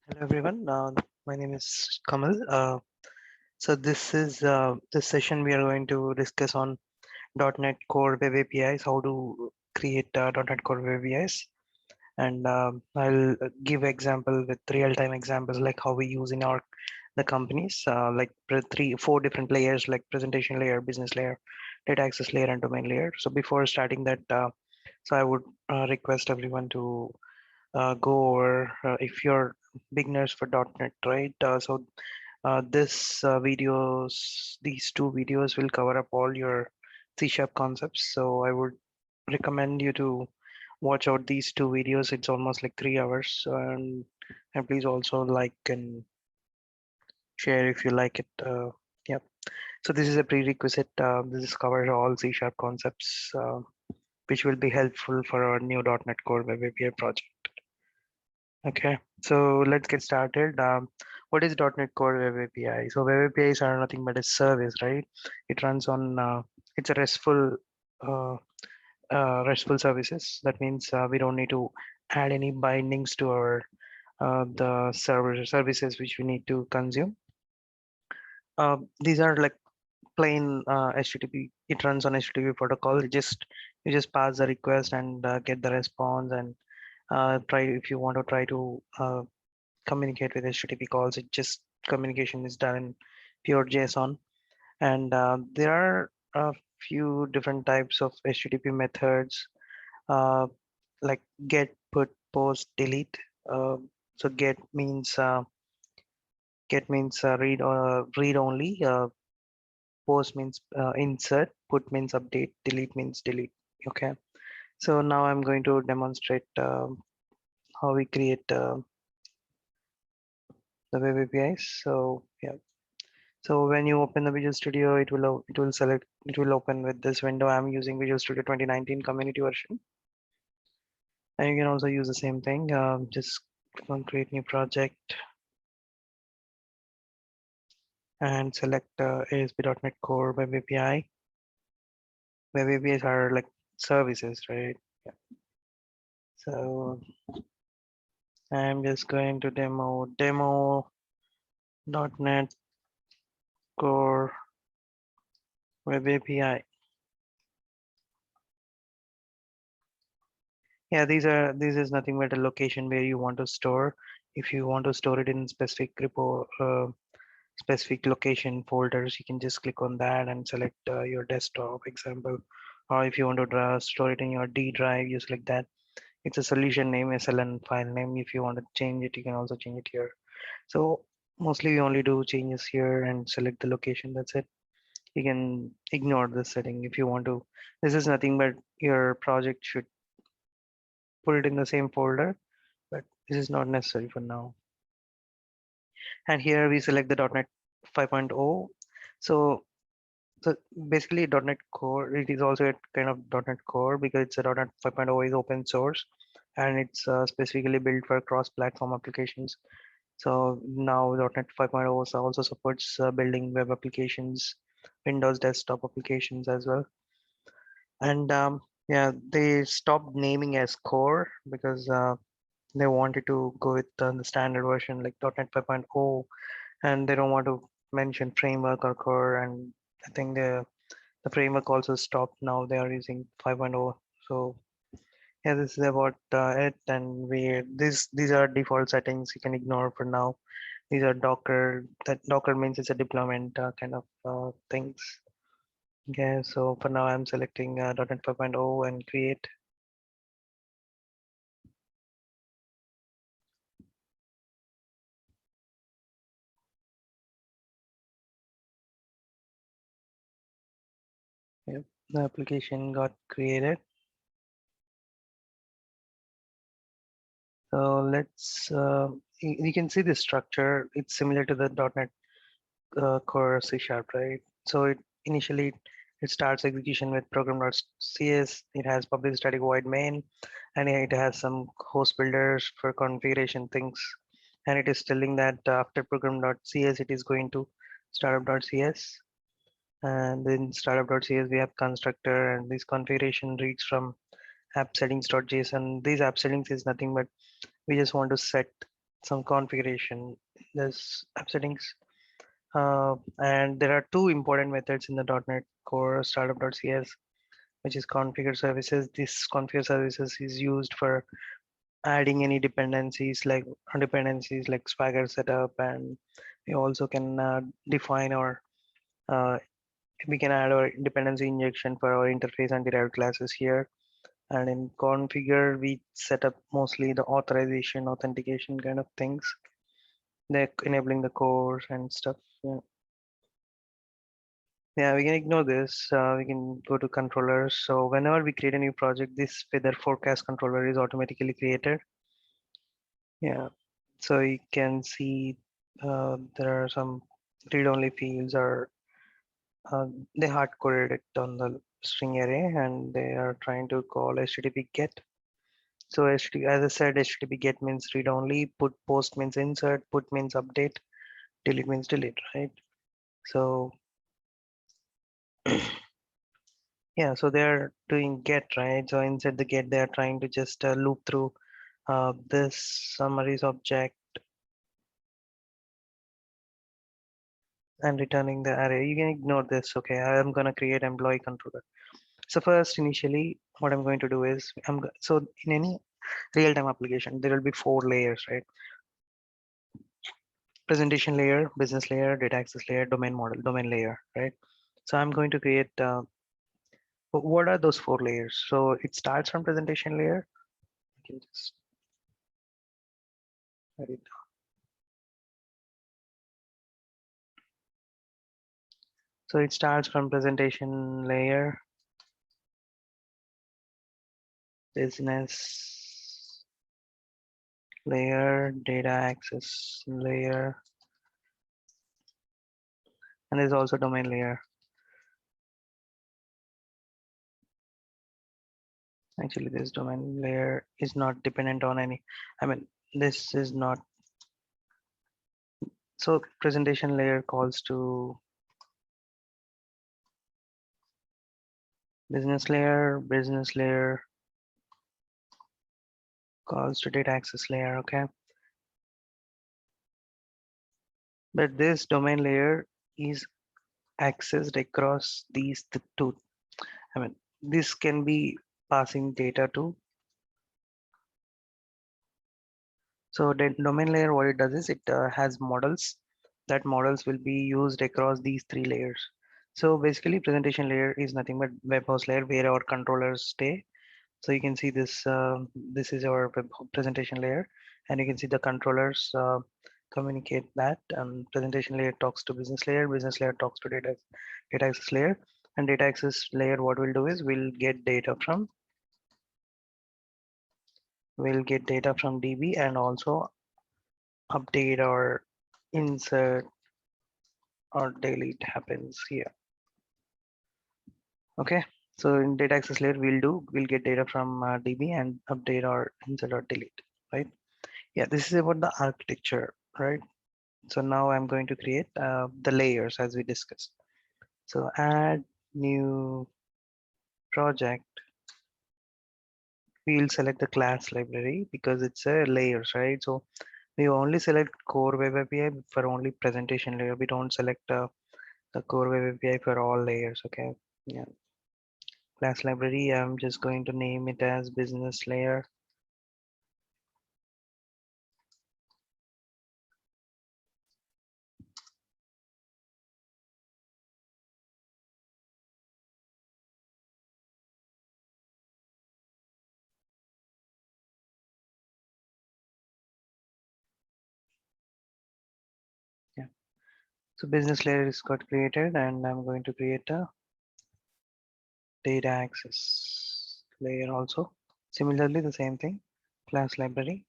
Hello everyone. My name is Kamal. So this session we are going to discuss on .NET Core Web APIs, how to create .NET Core Web APIs, and I'll give example with real-time examples like how we use in the companies, like four different layers like presentation layer, business layer, data access layer, and domain layer. So before starting that, so I would request everyone to go over if you're beginners for .NET, right? These two videos will cover up all your C# concepts. So I would recommend you to watch out these two videos. It's almost like 3 hours, and please also like and share if you like it. Yeah. So this is a prerequisite. This covers all C# concepts, which will be helpful for our new .NET Core Web API project. Okay, so let's get started. What is .NET Core Web API? So Web APIs are nothing but a service, right? It runs on it's a uh, RESTful services. That means we don't need to add any bindings to our the services which we need to consume. These are like plain HTTP. It runs on HTTP protocol. You just pass the request and get the response and try if you want to try to communicate with HTTP calls. It just communication is done in pure JSON, and there are a few different types of HTTP methods, uh, like get, put, post, delete. Uh, so get means read only. Post means insert. Put means update. Delete means delete. Okay. So now I'm going to demonstrate how we create the web APIs. So yeah. So when you open the Visual Studio, it will open with this window. I'm using Visual Studio 2019 community version, and you can also use the same thing. Just click on create new project and select ASP.NET Core Web API. Web APIs are like services, right? Yeah. So I'm just going to demo.NET Core Web API. Yeah, this is nothing but a location where you want to store. If you want to store it in specific location folders, you can just click on that and select your desktop example. Or if you want to store it in your D drive, you select that. It's a solution name, SLN file name. If you want to change it, you can also change it here. So mostly we only do changes here and select the location. That's it. You can ignore this setting if you want to. This is nothing but your project should put it in the same folder, but this is not necessary for now. And here we select the .NET 5.0. So, so basically .NET Core, it is also a kind of .NET Core because it's a .NET 5.0 is open source and it's specifically built for cross-platform applications. So now .NET 5.0 also supports building web applications, Windows desktop applications as well. And yeah, they stopped naming as core because they wanted to go with the standard version like .NET 5.0, and they don't want to mention framework or core. And I think the framework also stopped. Now they are using 5.0. So yeah, this is about it. And these are default settings you can ignore for now. These are Docker. That Docker means it's a deployment kind of things. Okay, so for now I'm selecting .NET 5.0 and create. Yep, the application got created. So let's, you can see the structure. It's similar to the .NET Core C#, right? So initially it starts execution with program.cs. It has public static void main, and it has some host builders for configuration things. And it is telling that after program.cs, it is going to startup.cs. And in startup.cs, we have constructor, and this configuration reads from app settings.json. These app settings is nothing but we just want to set some configuration. There's app settings, and there are two important methods in the .NET Core startup.cs, which is configure services. This configure services is used for adding any dependencies like Swagger setup, and we also can define our uh, we can add our dependency injection for our interface and derived classes here. And in configure, we set up mostly the authorization, authentication kind of things, like enabling the cores and stuff. Yeah, yeah, we can ignore this. We can go to controllers. So whenever we create a new project, this weather forecast controller is automatically created. Yeah, so you can see there are some read-only fields, or they hard-coded it on the string array, and they are trying to call HttpGet. So HTTP, as I said, HttpGet means read-only, put post means insert, put means update, delete means delete, right? So yeah, so they're doing get, right? So inside the get, they are trying to just loop through this summaries object and returning the array. You can ignore this. Okay, I am gonna create employee controller. So first, initially, what I'm going to do is so in any real-time application, there will be four layers, right? Presentation layer, business layer, data access layer, domain layer, right? So I'm going to create. What are those four layers? So it starts from presentation layer. I can just write it down. So it starts from presentation layer, business layer, data access layer, and there's also domain layer. Actually, this domain layer is not dependent on any. I mean, this is not. So presentation layer calls to business layer calls to data access layer. Okay, but this domain layer is accessed across these two. I mean, this can be passing data to. So the domain layer, what it does is it has models. That models will be used across these three layers. So basically, presentation layer is nothing but web host layer where our controllers stay. So you can see this. This is our web presentation layer, and you can see the controllers communicate that. And presentation layer talks to business layer talks to data access layer, and data access layer. What we'll do is we'll get data from DB, and also update or insert or delete happens here. Okay, so in data access layer, we'll get data from DB and update or insert or delete, right? Yeah, this is about the architecture, right? So now I'm going to create the layers as we discussed. So add new project. We'll select the class library because it's a layers, right? So we only select core web API for only presentation layer. We don't select the core web API for all layers. Okay. Yeah. Class library. I'm just going to name it as business layer. Yeah. So business layer is got created, and I'm going to create a data access layer also. Similarly, the same thing. Class library,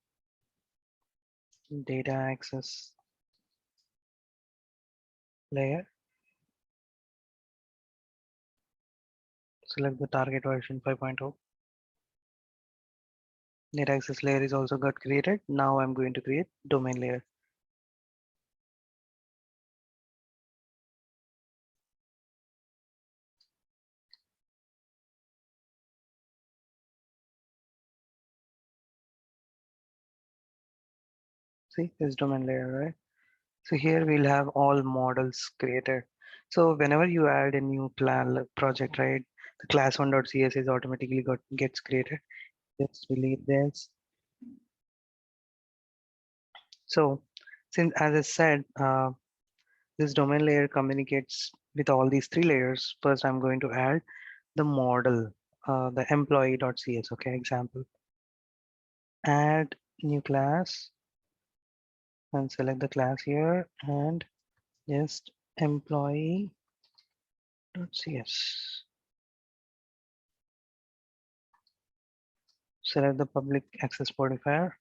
data access layer. Select the target version 5.0. Data access layer is also got created. Now I'm going to create domain layer. See this domain layer, right? So here we'll have all models created. So whenever you add a new project, right, the class1.css automatically gets created. Just delete this. So since, as I said, this domain layer communicates with all these three layers. First, I'm going to add the model, the employee.cs. Okay, example. Add new class and select the class here and just employee.cs. Select the public access modifier.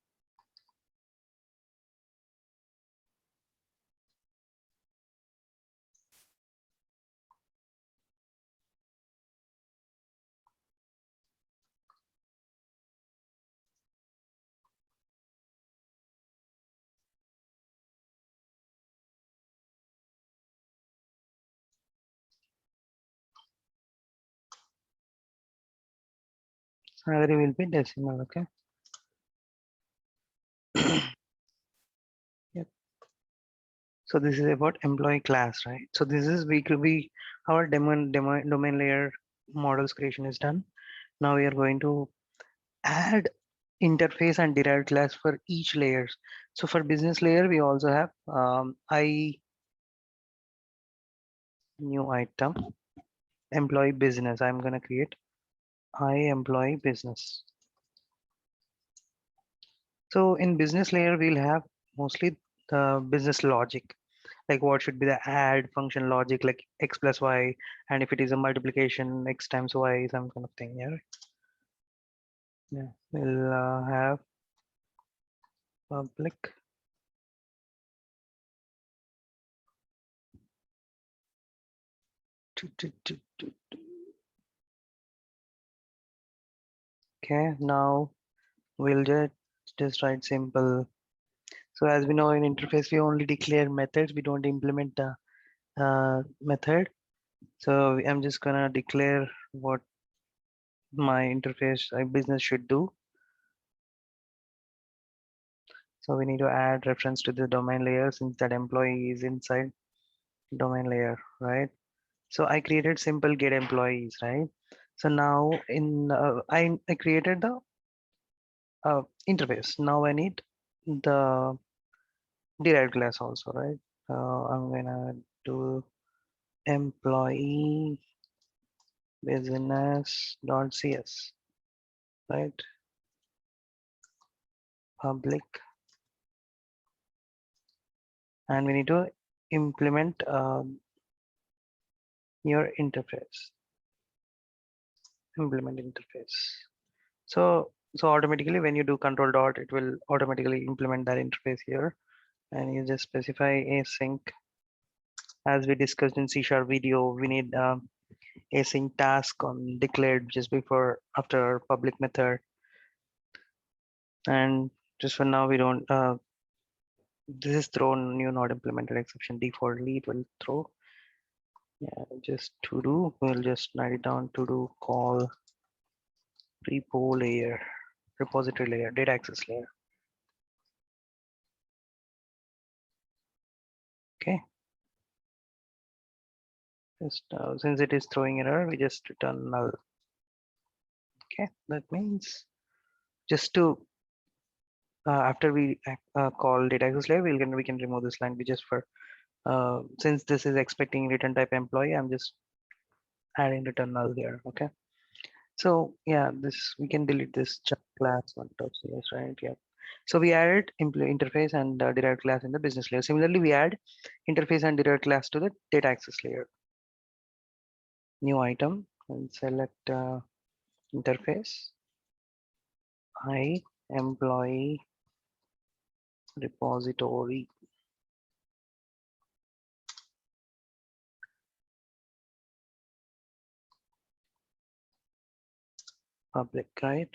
Salary will be decimal. Okay. Yep. So this is about employee class, right? So this is we could be our domain layer models creation is done. Now we are going to add interface and derived class for each layers. So for business layer, we also have new item employee business. I'm gonna create employee business. So in business layer, we'll have mostly the business logic, like what should be the add function logic, like x plus y, and if it is a multiplication, x times y, some kind of thing. Yeah, yeah. We'll have public okay. Now we'll just write simple. So as we know in interface, we only declare methods. We don't implement the method. So I'm just gonna declare what my interface business should do. So we need to add reference to the domain layer since that employee is inside domain layer, right? So I created simple get employees, right? So now in I created the interface. Now I need the derived class also, right? I'm gonna do employee business.cs, right? Public, and we need to implement your interface. Implement interface. So automatically when you do control dot, it will automatically implement that interface here, and you just specify async. As we discussed in C# video, we need async task on declared just before after public method, and just for now we don't this is thrown new not implemented exception. Defaultly it will throw, yeah, just to do, we'll just write it down, to do call repo layer, repository layer, data access layer. Okay, just since it is throwing error, we just return null. Okay, that means just to after we call data access layer, we can remove this line. We just for since this is expecting return type employee, I'm just adding return null here. Okay, so yeah, this we can delete this class one.cs, right? Yeah. So we added interface and derived class in the business layer. Similarly, we add interface and derived class to the data access layer. New item and select interface. Employee repository. Public, right?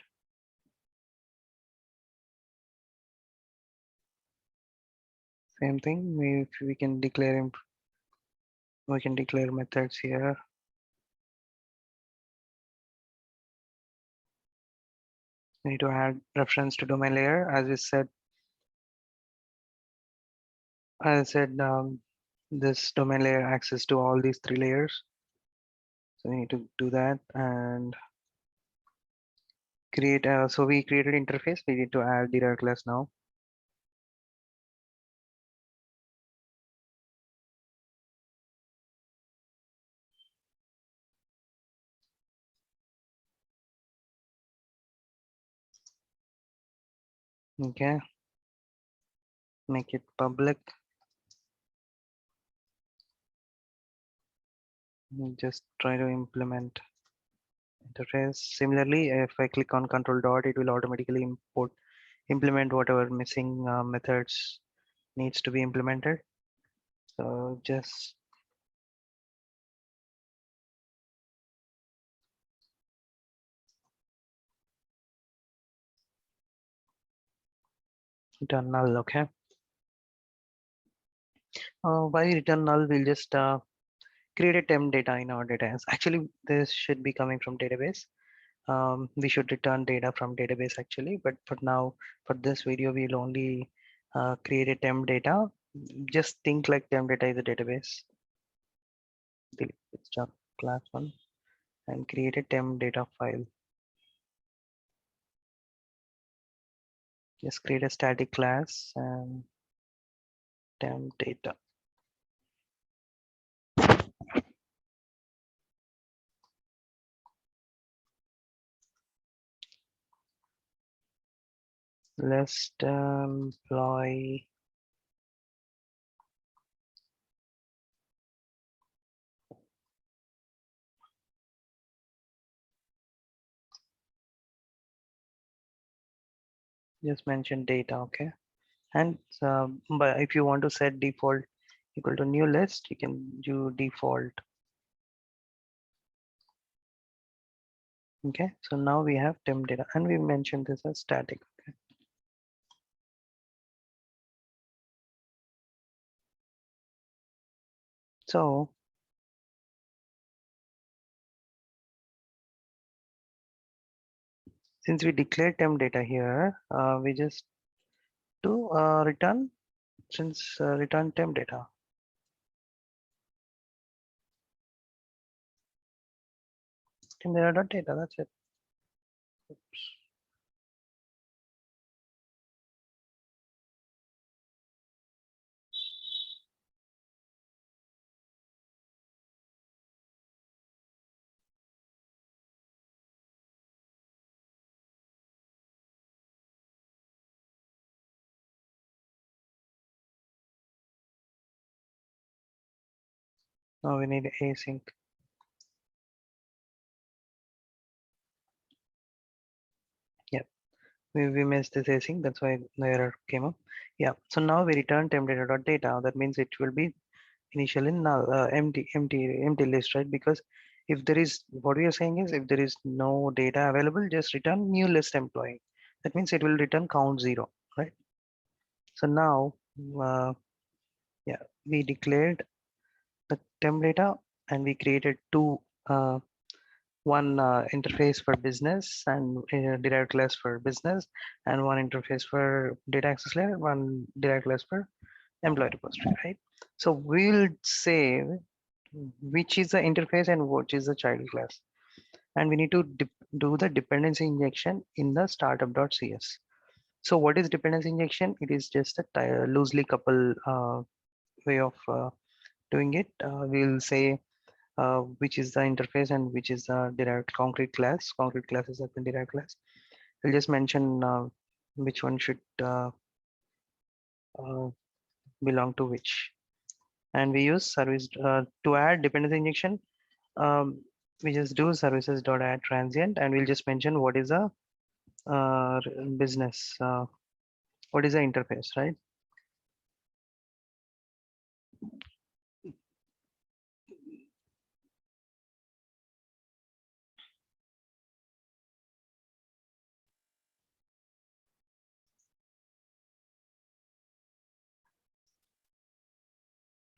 Same thing. We can declare methods here. We need to add reference to domain layer. As we said, I said this domain layer access to all these three layers. So we need to do that and create. So we created interface. We need to add derived class now. Okay, make it public. Just try to implement interface. Similarly, if I click on control dot, it will automatically implement whatever missing methods needs to be implemented. So just return null. Okay. By return null, we'll just create a temp data in our data. Actually, this should be coming from database. We should return data from database actually, but for now, for this video, we'll only create a temp data. Just think like temp data is a database. Delete this class one and create a temp data file. Just create a static class and temp data. List employee. Just mention data, okay. And but if you want to set default equal to new list, you can do default. Okay, so now we have temp data and we mentioned this as static. Okay. So since we declared temp data here, we just do return return temp data. Temp data, that's it. Oops. Now we need async. Yeah, we missed this async, that's why the error came up. Yeah, so now we return temp data. That means it will be initially null, empty list, right? Because if there is, what we are saying is, if there is no data available, just return new list employee. That means it will return count 0, right? So now, yeah, we declared the temp data and we created uh, one interface for business and derived class for business, and one interface for data access layer, one derived class for employee repository, right? So we'll say which is the interface and which is the child class, and we need to do the dependency injection in the startup.cs. So what is dependency injection? It is just a loosely couple way of doing it. We'll say which is the interface and which is the derived concrete class. Concrete class is the derived class. We'll just mention which one should uh, belong to which. And we use service to add dependency injection. We just do services.add transient, and we'll just mention what is a uh, business, what is the interface, right?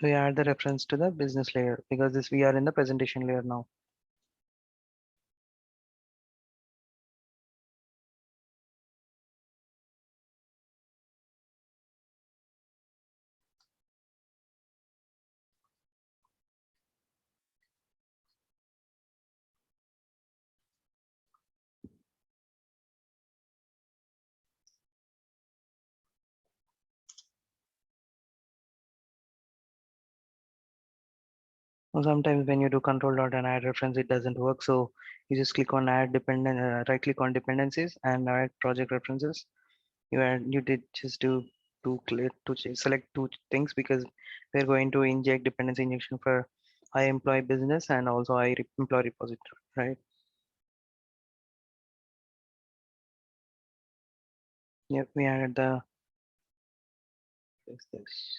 We add the reference to the business layer because this we are in the presentation layer now. Or sometimes when you do control dot and add reference, it doesn't work. So you just click on add dependent, right click on dependencies and add project references. You did just do select two things because we're going to inject dependency injection for I employee business and also employee repository, right? Yep, we added the this.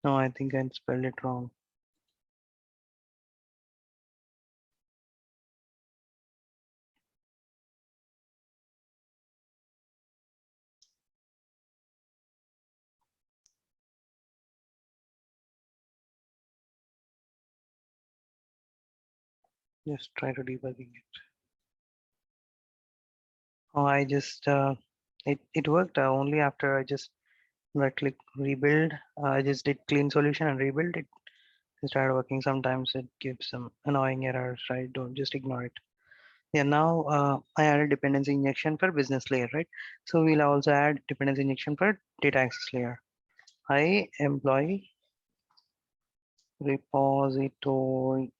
No, I think I spelled it wrong. Just try to debugging it. Oh, I just it worked only after I just right click rebuild. I just did clean solution and rebuild it. It started working. Sometimes it gives some annoying errors, right? Don't just ignore it. Yeah, now I added dependency injection for business layer, right? So we'll also add dependency injection for data access layer. I employee repository.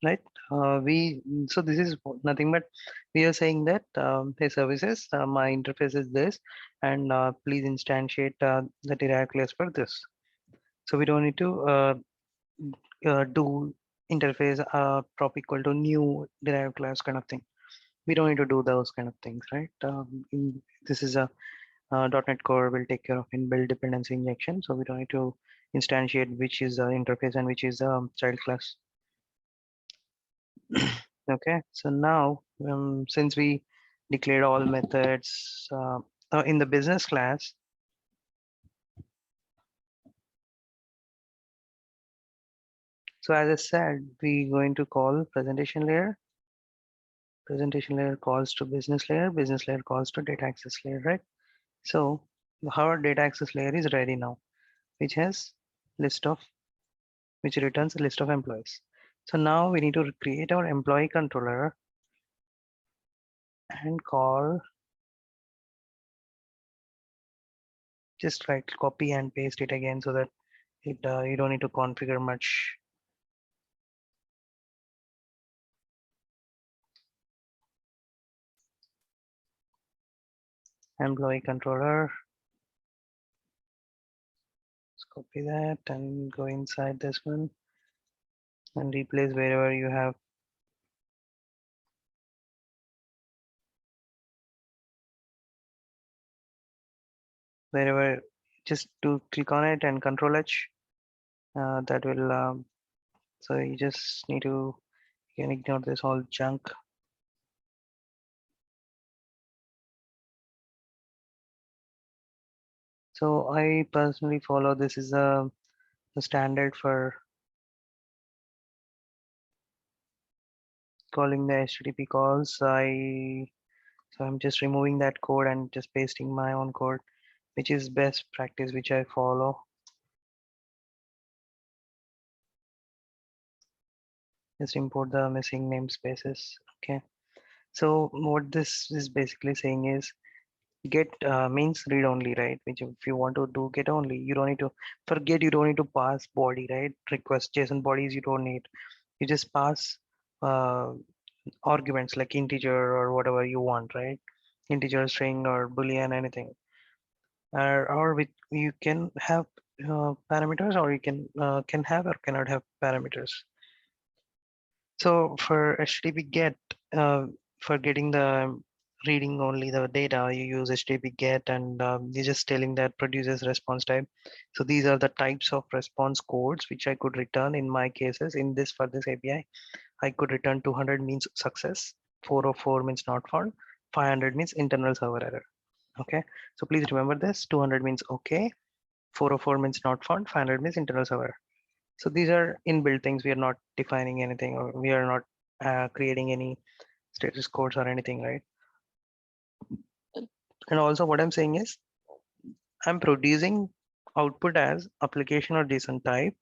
Right, we so this is nothing but we are saying that hey services, my interface is this, and please instantiate the derived class for this. So we don't need to do interface prop equal to new derived class kind of thing. We don't need to do those kind of things, right? This is a .NET Core will take care of inbuilt dependency injection, so we don't need to instantiate which is the interface and which is the child class. Okay, so now since we declared all methods in the business class, so as I said, we're going to call presentation layer. Presentation layer calls to business layer calls to data access layer, right? So our data access layer is ready now, which has list of which returns a list of employees. So now we need to create our employee controller and call, just right copy and paste it again so that it you don't need to configure much. Employee controller, let's copy that and go inside this one and replace wherever you have wherever, just to click on it and control H, that will so you just need to, you can ignore this all junk. So I personally follow this is the standard for calling the HTTP calls. So I'm just removing that code and just pasting my own code, which is best practice, which I follow. Just import the missing namespaces. Okay. So what this is basically saying is get means read only, right? Which if you want to do get only, you don't need to forget, you don't need to pass body, right? Request JSON bodies you don't need. You just pass uh, arguments like integer or whatever you want, right? Integer, string, or boolean, anything. Or with you can have parameters, or you can have or cannot have parameters. So for HttpGet, for getting the reading only the data, you use HttpGet, and you're just telling that produces response type. So these are the types of response codes which I could return in my cases. In this, for this API, I could return 200 means success, 404 means not found, 500 means internal server error. Okay, so please remember this: 200 means okay, 404 means not found, 500 means internal server. So these are inbuilt things. We are not defining anything, or we are not creating any status codes or anything, right? And also what I'm saying is I'm producing output as application or JSON type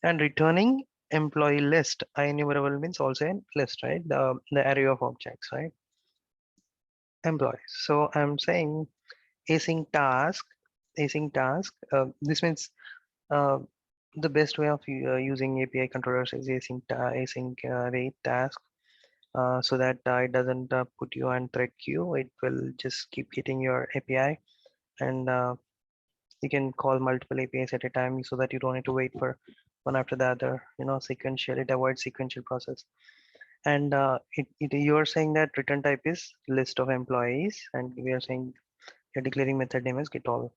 and returning employee list. IEnumerable means also a list, right? The array of objects, right? Employees. So I'm saying async task. This means uh, the best way of using API controllers is async wait task, so that it doesn't put you on thread queue. It will just keep hitting your API, and you can call multiple APIs at a time so that you don't need to wait for one after the other. Sequential. It avoids sequential process. And you are saying that return type is list of employees, and we are saying you're declaring method name as get all.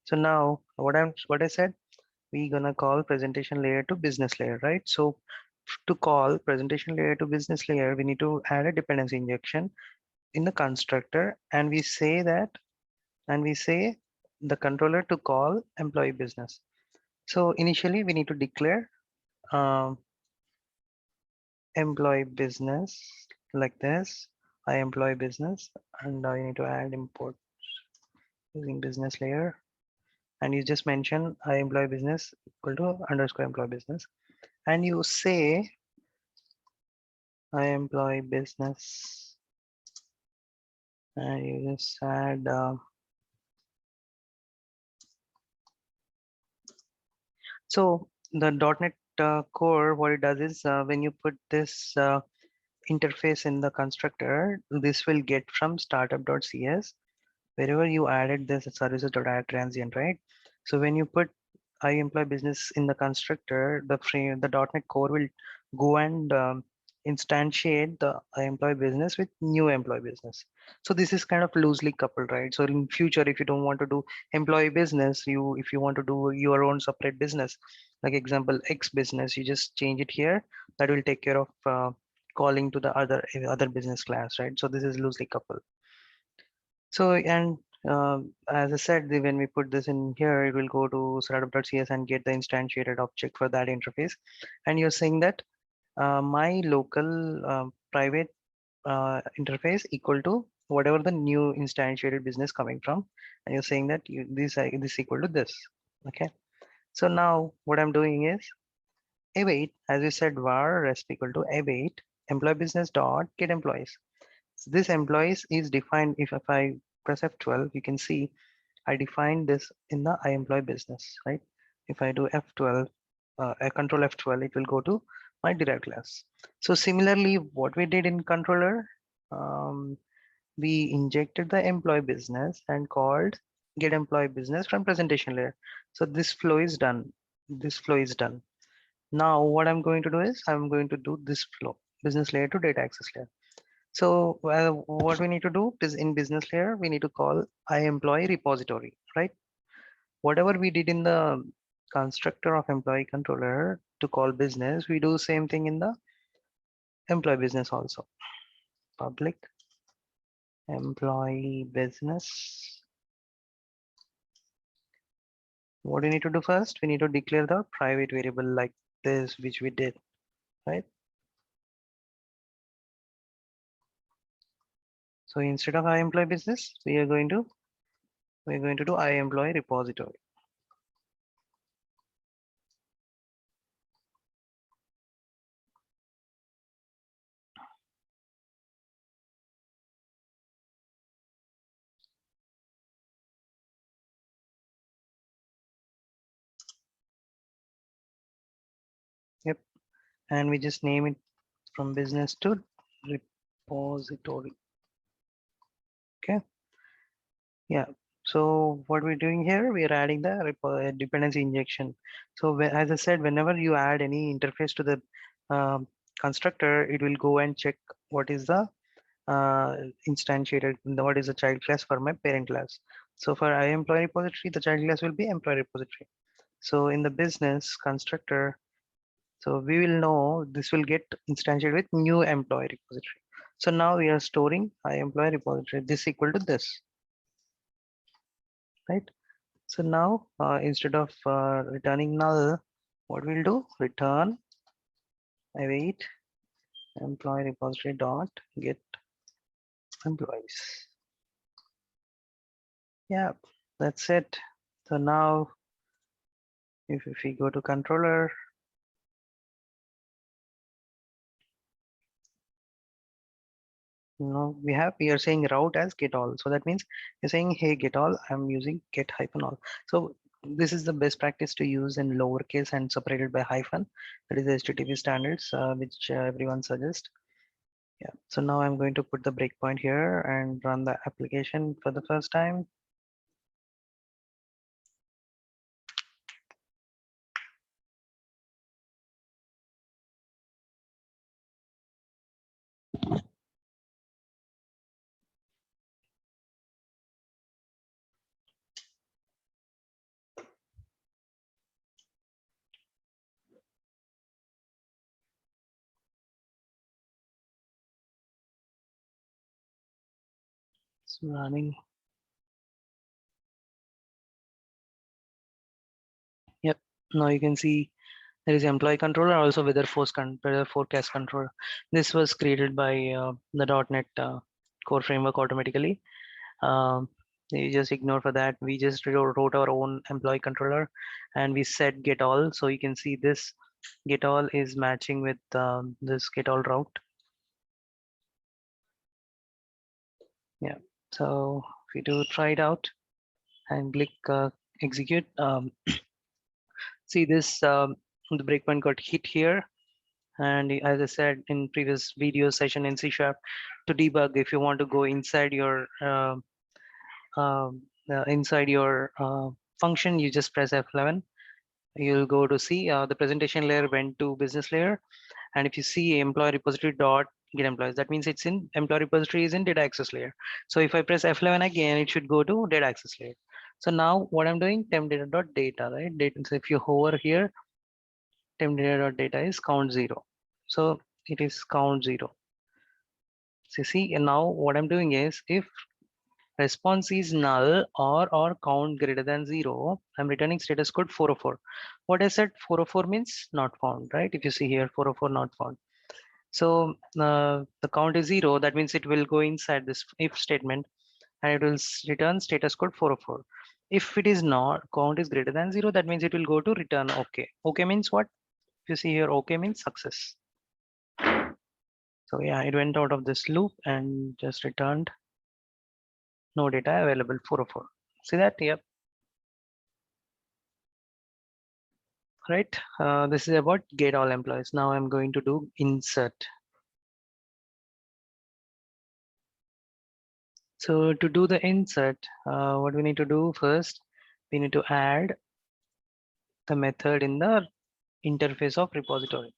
So now what I said, we gonna call presentation layer to business layer, right? So to call presentation layer to business layer, we need to add a dependency injection in the constructor, and we say the controller to call employee business. So initially we need to declare um, employee business like this. I employee business, and I need to add import using business layer. And you just mention I employee business equal to underscore employee business, and you say I employee business, and you just add so the .NET Core, what it does is when you put this interface in the constructor, this will get from startup.cs wherever you added this services.add transient, right? So when you put I employ business in the constructor, the .NET Core will go and instantiate the I employ business with new employee business. So this is kind of loosely coupled, right? So in future, if you don't want to do employee business, if you want to do your own separate business, like example X business, you just change it here. That will take care of calling to the other business class, right? So this is loosely coupled. So, and as I said, when we put this in here, it will go to startup.cs and get the instantiated object for that interface. And you're saying that my local private interface equal to whatever the new instantiated business coming from. And you're saying that this equal to this. Okay. So now what I'm doing is await, as you said, var rest equal to await employee business dot get employees. So this employees is defined. If I press F12, you can see I defined this in the I employee business, right? If I do F12, I control F12, it will go to my derived class. So similarly, what we did in controller, we injected the employee business and called get employee business from presentation layer. So this flow is done. This flow is done. Now what I'm going to do is I'm going to do this flow, business layer to data access layer. So what we need to do is in business layer, we need to call iEmployee repository, right? Whatever we did in the constructor of employee controller to call business, we do same thing in the employee business also. Public employee business. What do we need to do first? We need to declare the private variable like this, which we did, right? So instead of iEmployee business, we're going to do iEmployee repository. Yep. And we just name it from business to repository. Okay. Yeah. So what we're doing here, we are adding the dependency injection. So as I said, whenever you add any interface to the constructor, it will go and check what is the instantiated what is the child class for my parent class. So for employee repository, the child class will be employee repository. So in the business constructor, so we will know this will get instantiated with new employee repository. So now we are storing employee repository, this equal to this, right? So now instead of returning null, what we'll do, return await employee repository dot get employees. Yeah, that's it. So now if we go to controller, we are saying route as get all. So that means you're saying, hey, get all, I'm using get hyphen all. So this is the best practice to use in lowercase and separated by hyphen. That is the HTTP standards, which everyone suggests. Yeah. So now I'm going to put the breakpoint here and run the application for the first time. It's running. Yep. Now you can see there is employee controller, also weather forecast controller. This was created by the .NET Core framework automatically. Um, you just ignore for that. We just wrote our own employee controller and we set get all. So you can see this get all is matching with this get all route. Yeah. So if we do try it out and click execute, see this the breakpoint got hit here. And as I said in previous video session in C#, to debug, if you want to go inside your function, you just press F11. You'll go to see the presentation layer went to business layer. And if you see employee repository dot get employees, that means it's in employee repository is in data access layer. So if I press F11 again, it should go to data access layer. So now what I'm doing, temp data dot data, right? Data. So if you hover here, temp data dot data is count 0. So it is count 0. So see, and now what I'm doing is if response is null or count greater than 0, I'm returning status code 404. What I said 404 means not found, right? If you see here 404 not found. So the count is 0, that means it will go inside this if statement and it will return status code 404. If it is not, count is greater than 0, that means it will go to return OK. OK means what? If you see here, OK means success. So yeah, it went out of this loop and just returned no data available 404. See that? Yep. Right. This is about get all employees. Now I'm going to do insert. So to do the insert, what we need to do first, we need to add the method in the interface of repository.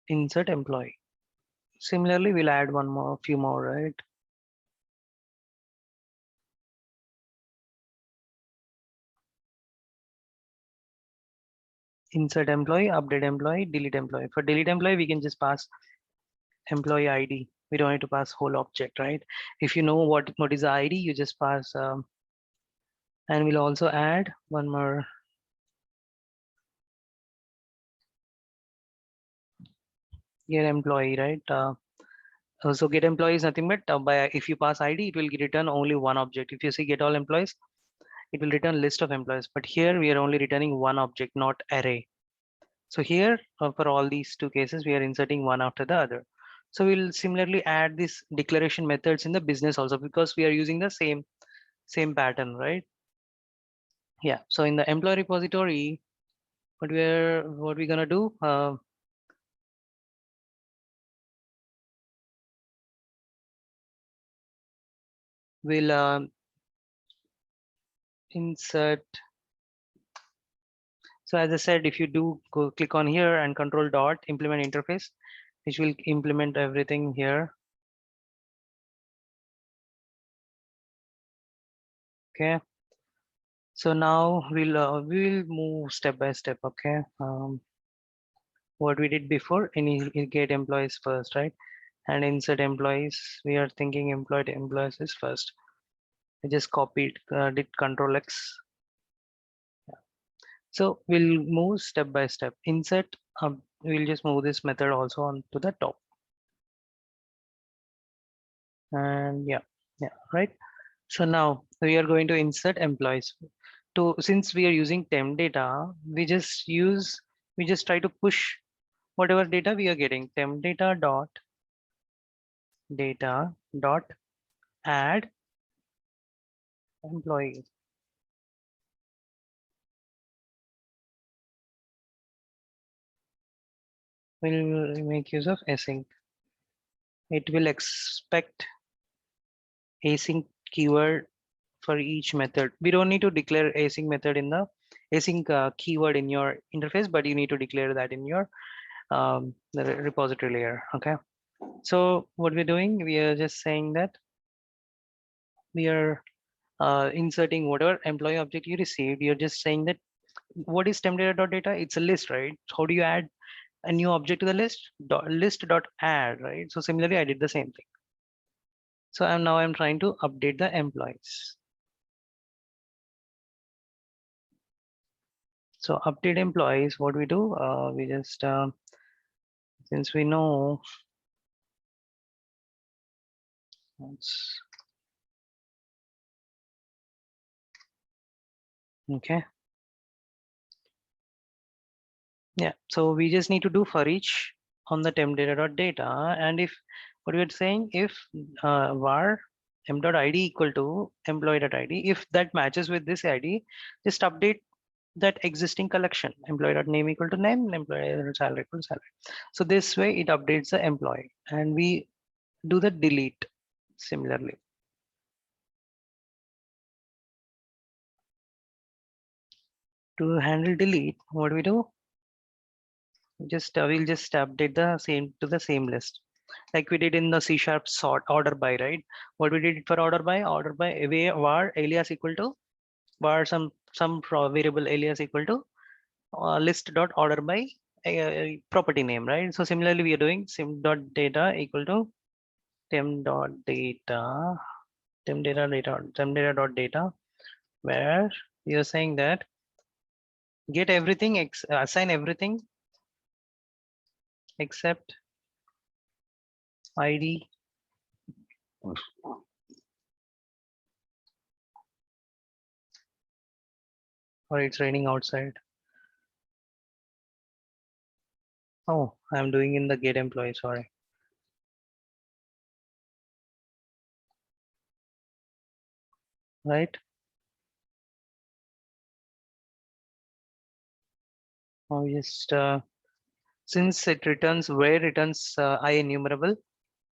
Insert employee. Similarly, we'll add one more, few more, right? Insert employee, update employee, delete employee. For delete employee, we can just pass employee ID. We don't need to pass whole object, right? If you know what is the ID, you just pass. And we'll also add one more. Get employee, right? So get employee is nothing but by if you pass ID, it will return only one object. If you see get all employees, it will return list of employees. But here we are only returning one object, not array. So here for all these two cases, we are inserting one after the other. So we'll similarly add these declaration methods in the business also because we are using the same pattern, right? Yeah. So in the employee repository, what we're gonna do? we'll insert. So as I said, if you do go click on here and control dot implement interface, which will implement everything here. Okay. So now we'll move step by step. Okay. What we did before, get employees first, right? And insert employees. We are thinking employees is first. I just copied, did Control X. So we'll move step by step. Insert. We'll just move this method also on to the top. And yeah, right. So now we are going to insert employees. Since we are using temp data, we just try to push whatever data we are getting. Temp data dot add employee. We'll make use of async. It will expect async keyword for each method. We don't need to declare async method in the async keyword in your interface, but you need to declare that in your the repository layer. Okay. So what we're doing, we are just saying that we are inserting whatever employee object you received. You're just saying that what is temp data? It's a list, right? How do you add a new object to the list? List dot add, right? So similarly, I did the same thing. So I'm trying to update the employees. So update employees, what we do, we just since we know okay. Yeah, so we just need to do for each on the temp data, and if what we're saying, if var m.id equal to employee.id, if that matches with this id, just update that existing collection. Employee.name equal to name, employee salary equal to salary. So this way it updates the employee, and we do the delete similarly. To handle delete, what we do, just we'll just update the same to the same list like we did in the C# sort order by, right? What we did for order by var alias equal to var some variable alias equal to list dot order by property name, right? So similarly we are doing sim dot data equal to temp dot data temp data dot data, where you're saying that get everything assign everything except id. Or it's raining outside. Oh, I'm doing in the get employee, sorry. Right. Now just since it returns where returns I enumerable,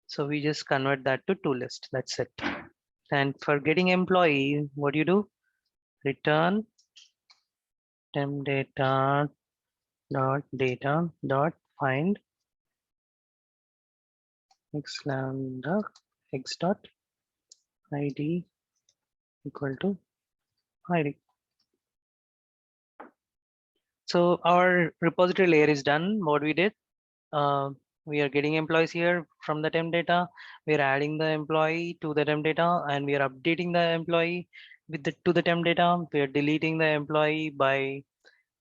so we just convert that to to list. That's it. And for getting employee, what do you do? Return temp data dot find x lambda x dot id equal to id. So our repository layer is done. What we did, we are getting employees here from the temp data. We are adding the employee to the temp data, and we are updating the employee with the to the temp data. We are deleting the employee by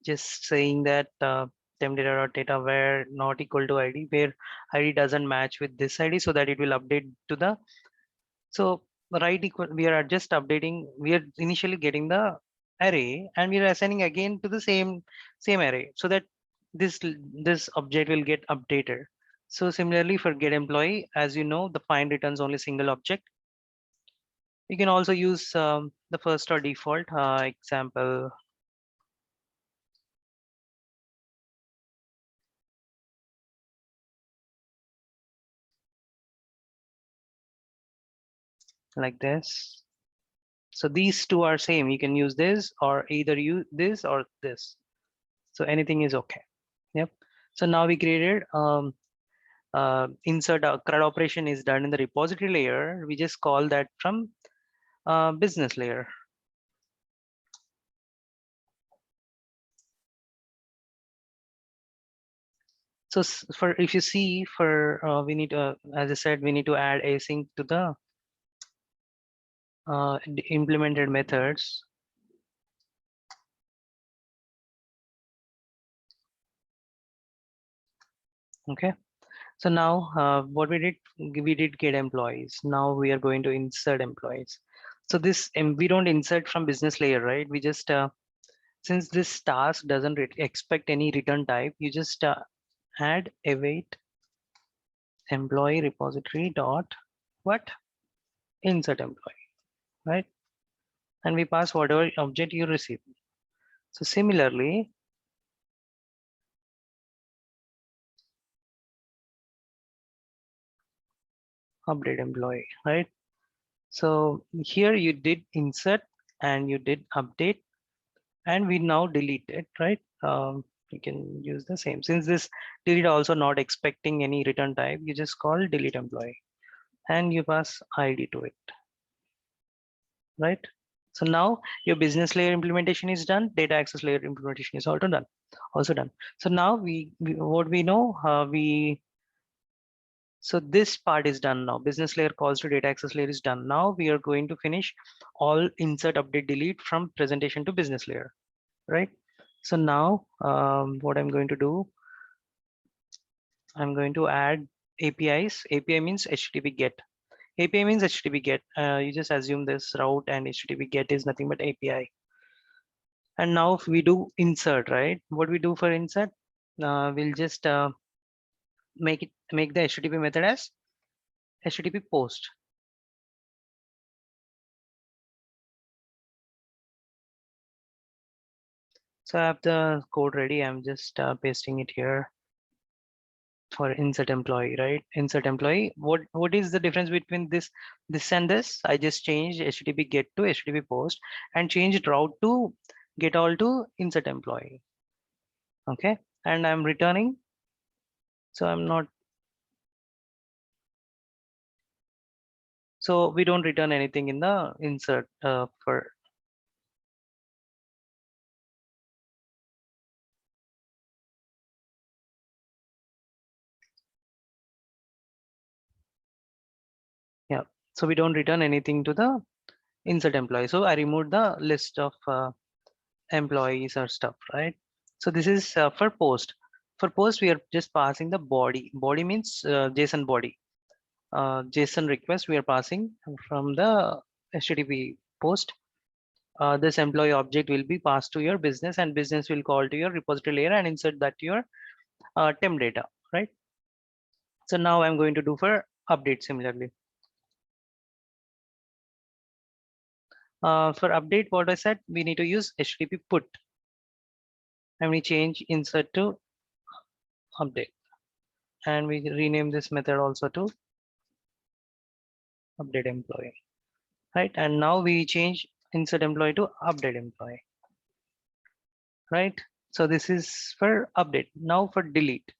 just saying that temp data where not equal to id, where id doesn't match with this id, so that it will update to the. So right equal, we are just updating. We are initially getting the array, and we are assigning again to the same array, so that this object will get updated. So similarly for get employee, as you know, the find returns only single object. You can also use the first or default example. like this. So these two are same. You can use this or either use this or this. So anything is okay. Yep. So now we created insert CRUD operation is done in the repository layer. We just call that from business layer. So for if you see for we need as I said, we need to add async to the implemented methods. Okay. So now what we did get employees. Now we are going to insert employees. So this we don't insert from business layer, right? We just since this task doesn't expect any return type, you just add await employee repository dot what insert employee, right? And we pass whatever object you receive. So similarly, update employee, right? So here you did insert and you did update and we now delete it, right? You can use the same. Since this delete also not expecting any return type, you just call delete employee and you pass ID to it, right? So now your business layer implementation is done. Data access layer implementation is also done. So now what we know, so this part is done now. Business layer calls to data access layer is done. Now we are going to finish all insert, update, delete from presentation to business layer, right? So now what I'm going to do, I'm going to add APIs. API means HttpGet. API means HttpGet. You just assume this route and HttpGet is nothing but API. And now if we do insert, right? What we do for insert, we'll just make the HTTP method as HttpPost. So I have the code ready. I'm just pasting it here for insert employee, right? Insert employee. What is the difference between this and this? I just changed HttpGet to HttpPost and changed route to get all to insert employee. Okay, and I'm returning. So I'm not. So we don't return anything in the insert for. Yeah, so we don't return anything to the insert employee. So I removed the list of employees or stuff, right? So this is for post. For post, we are just passing the body. Body means JSON body. JSON request we are passing from the HTTP post. This employee object will be passed to your business and business will call to your repository layer and insert that to your temp data, right? So now I'm going to do for update similarly. For update, what I said, we need to use HttpPut and we change insert to update. And we rename this method also to update employee, right? And now we change insert employee to update employee, right? So this is for update. Now for delete.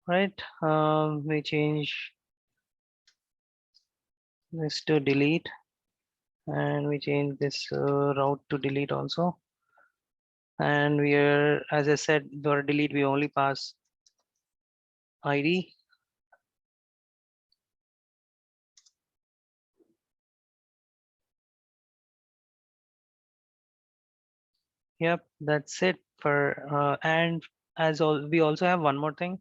Right, we change this to delete and we change this route to delete also. And we are, as I said, for delete, we only pass ID. Yep, that's it for, and as all, we also have one more thing,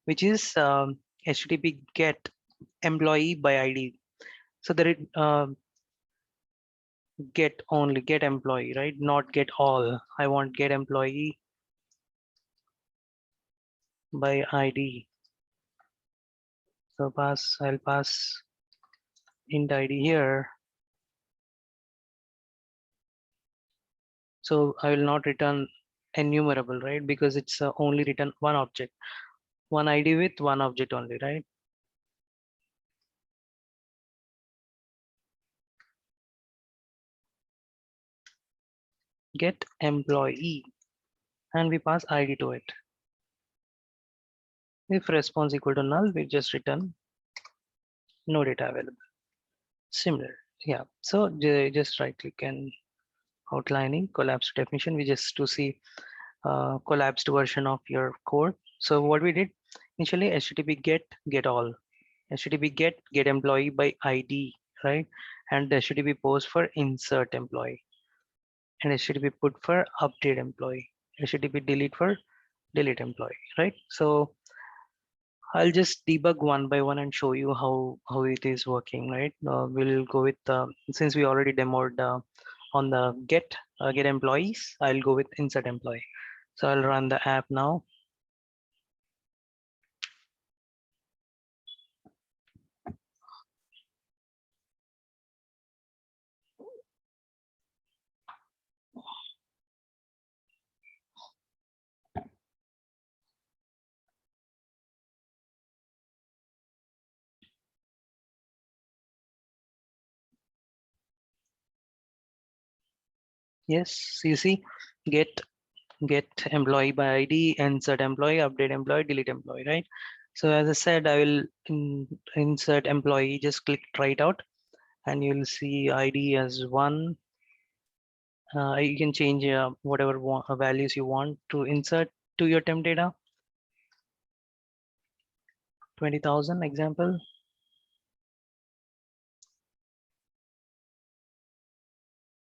which is HTTP get employee by ID. So there is get only get employee, right? Not get all. I want get employee by ID. So I'll pass int ID here. So I will not return enumerable, right? Because it's only written one object, one ID with one object only, right? Get employee, and we pass ID to it. If response equal to null, we just return no data available. Similar, yeah. So just right click and outlining collapsed definition. We just to see collapsed version of your code. So what we did initially, HTTP get all, HTTP get employee by ID, right? And HTTP post for insert employee, and HTTP put for update employee, HTTP delete for delete employee, right? So I'll just debug one by one and show you how it is working, right? We'll go with since we already demoed on the get employees, I'll go with insert employee. So I'll run the app now. Yes, you see, get employee by ID, insert employee, update employee, delete employee, right? So as I said, I will insert employee, just click try it out, and you'll see ID as 1. You can change whatever values you want to insert to your temp data. 20,000 example.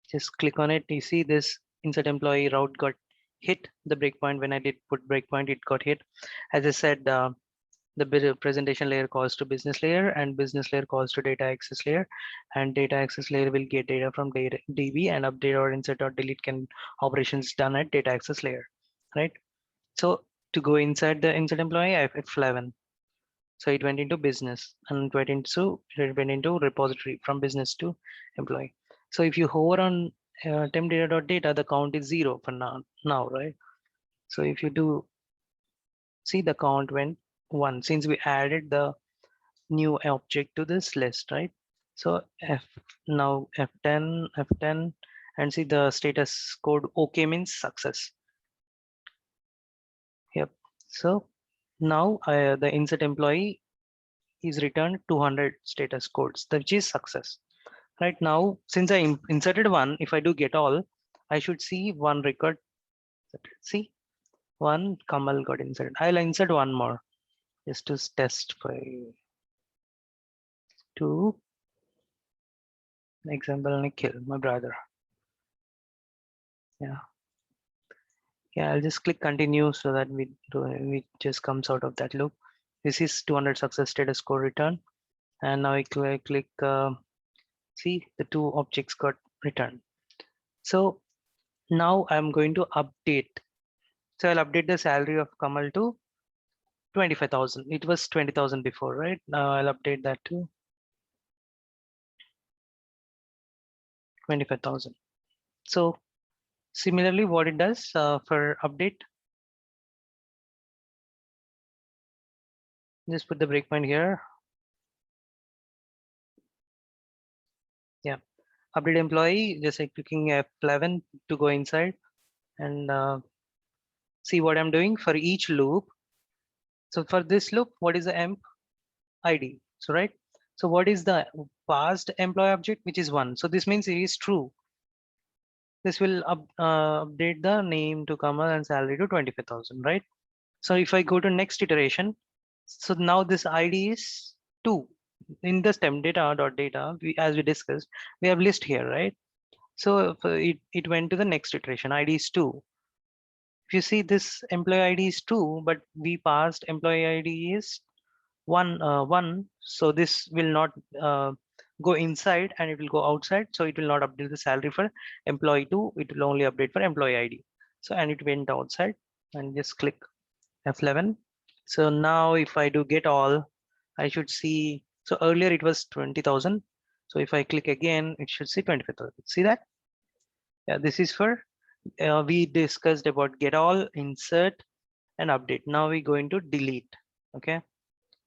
Just click on it. You see this insert employee route got hit the breakpoint. When I did put breakpoint, it got hit. As I said, the presentation layer calls to business layer, and business layer calls to data access layer, and data access layer will get data from DB, and update or insert or delete can operations done at data access layer, right? So to go inside the insert employee, I hit F11. So it went into business, and it went into repository from business to employee. So if you hover on temp data.data, the count is 0 for now, right? So if you do see, the count went 1 since we added the new object to this list, right? So now F10, and see the status code OK means success. Yep. So now the insert employee is returned 200 status codes, which is success. Right now, since I inserted one, if I do get all, I should see one record. See, one Kamal got inserted. I'll insert one more just to test for two. Example, Nikhil, my brother. Yeah. Yeah, I'll just click continue so that we just comes out of that loop. This is 200 success status code return. And now I click see, the two objects got returned. So now I'm going to update. So I'll update the salary of Kamal to 25,000. It was 20,000 before, right? Now I'll update that to 25,000. So similarly, what it does for update, just put the breakpoint here. Yeah, update employee, just like clicking F11 to go inside and see what I'm doing for each loop. So for this loop, what is the emp ID? So right. So what is the past employee object, which is 1? So this means it is true. This will update the name to Kamal and salary to 25,000, right? So if I go to next iteration, so now this ID is 2. In the temp data.data, as we discussed, we have list here, right? So it went to the next iteration, ID is 2. If you see, this employee ID is 2, but we passed employee ID is 1. So this will not go inside, and it will go outside. So it will not update the salary for employee 2. It will only update for employee ID. So, and it went outside, and just click F11. So now if I do get all, I should see, so earlier it was 20,000. So if I click again, it should see 25,000. See that? Yeah, this is for We discussed about get all, insert, and update. Now we're going to delete. Okay.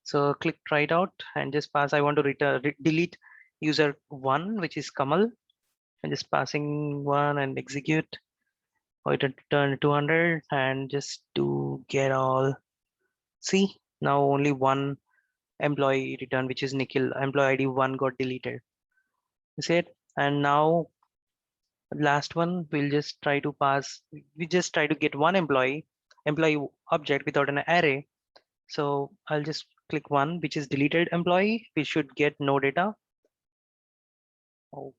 So click try it out and just pass. I want to return delete user one, which is Kamal, and just passing one and execute. Or it return 200 and just do get all. See, now only one employee return, which is Nikhil. Employee ID one got deleted. You see it? And now last one, we'll just try to pass. We just try to get one employee object without an array. So I'll just click one, which is deleted employee. We should get no data. Oh,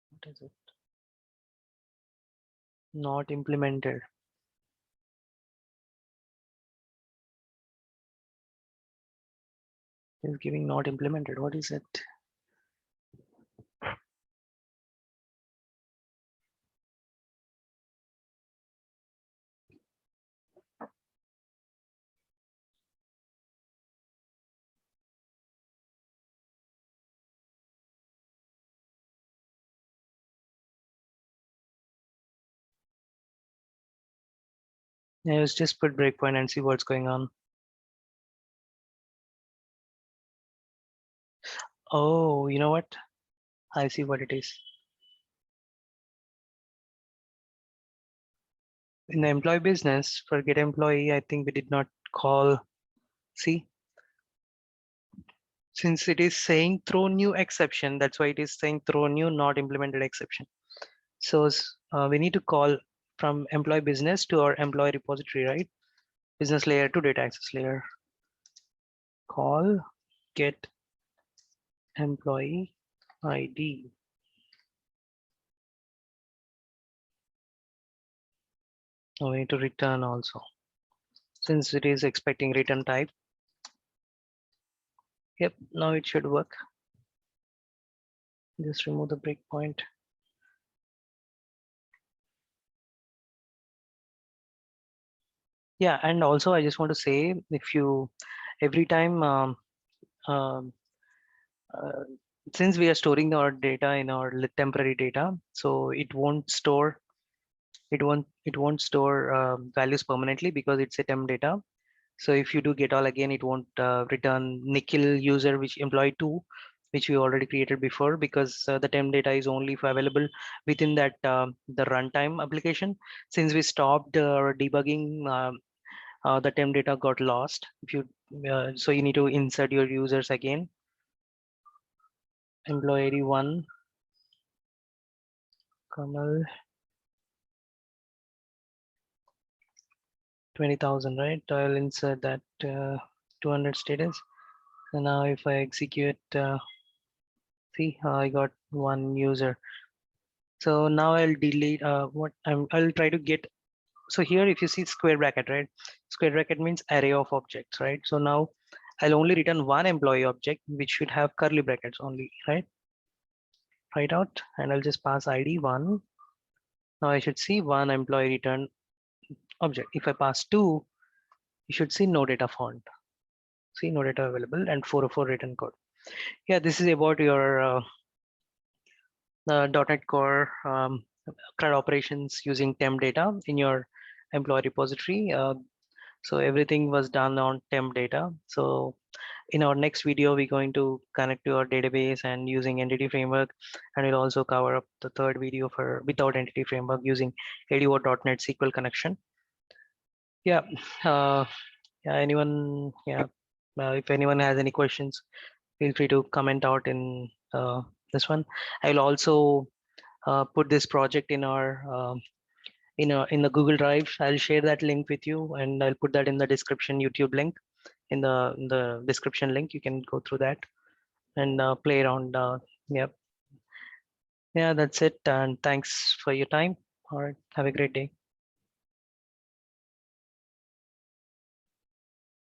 what is it? Not implemented. It's giving not implemented. What is it? Yeah, let's just put breakpoint and see what's going on. Oh, you know what? I see what it is. In the employee business, for get employee, I think we did not call. See, since it is saying throw new exception, that's why it is saying throw new not implemented exception. So we need to call from employee business to our employee repository, right? Business layer to data access layer. Call get employee ID. Oh, we need to return also. Since it is expecting return type. Yep, now it should work. Just remove the breakpoint. Yeah, and also I just want to say, if you every time um, uh, since we are storing our data in our temporary data, so it won't store values permanently because it's a temp data. So if you do get all again, it won't return Nikhil user, which employee two, which we already created before, because the temp data is only available within that the runtime application. Since we stopped debugging, the temp data got lost. If you so you need to insert your users again. Employee ID one, Kamal, 20,000, right? I'll insert that 200 status. So now if I execute, see, I got one user. So now I'll delete I'll try to get. So here, if you see square bracket, right? Square bracket means array of objects, right? So now I'll only return one employee object, which should have curly brackets only, right? Write out, and I'll just pass ID one. Now I should see one employee return object. If I pass two, you should see no data found. See no data available and 404 written code. Yeah, this is about your .NET Core CRUD operations using temp data in your employee repository. So everything was done on temp data. So in our next video, we're going to connect to our database and using entity framework, and we'll also cover up the third video for without entity framework using ADO.NET SQL connection. Yeah, yeah. Anyone? Yeah. If anyone has any questions, feel free to comment out in this one. I'll also put this project in our in the Google Drive. I'll share that link with you, and I'll put that in the description YouTube link. In the description link, you can go through that and play around. Yeah, yeah, that's it. And thanks for your time. All right, have a great day.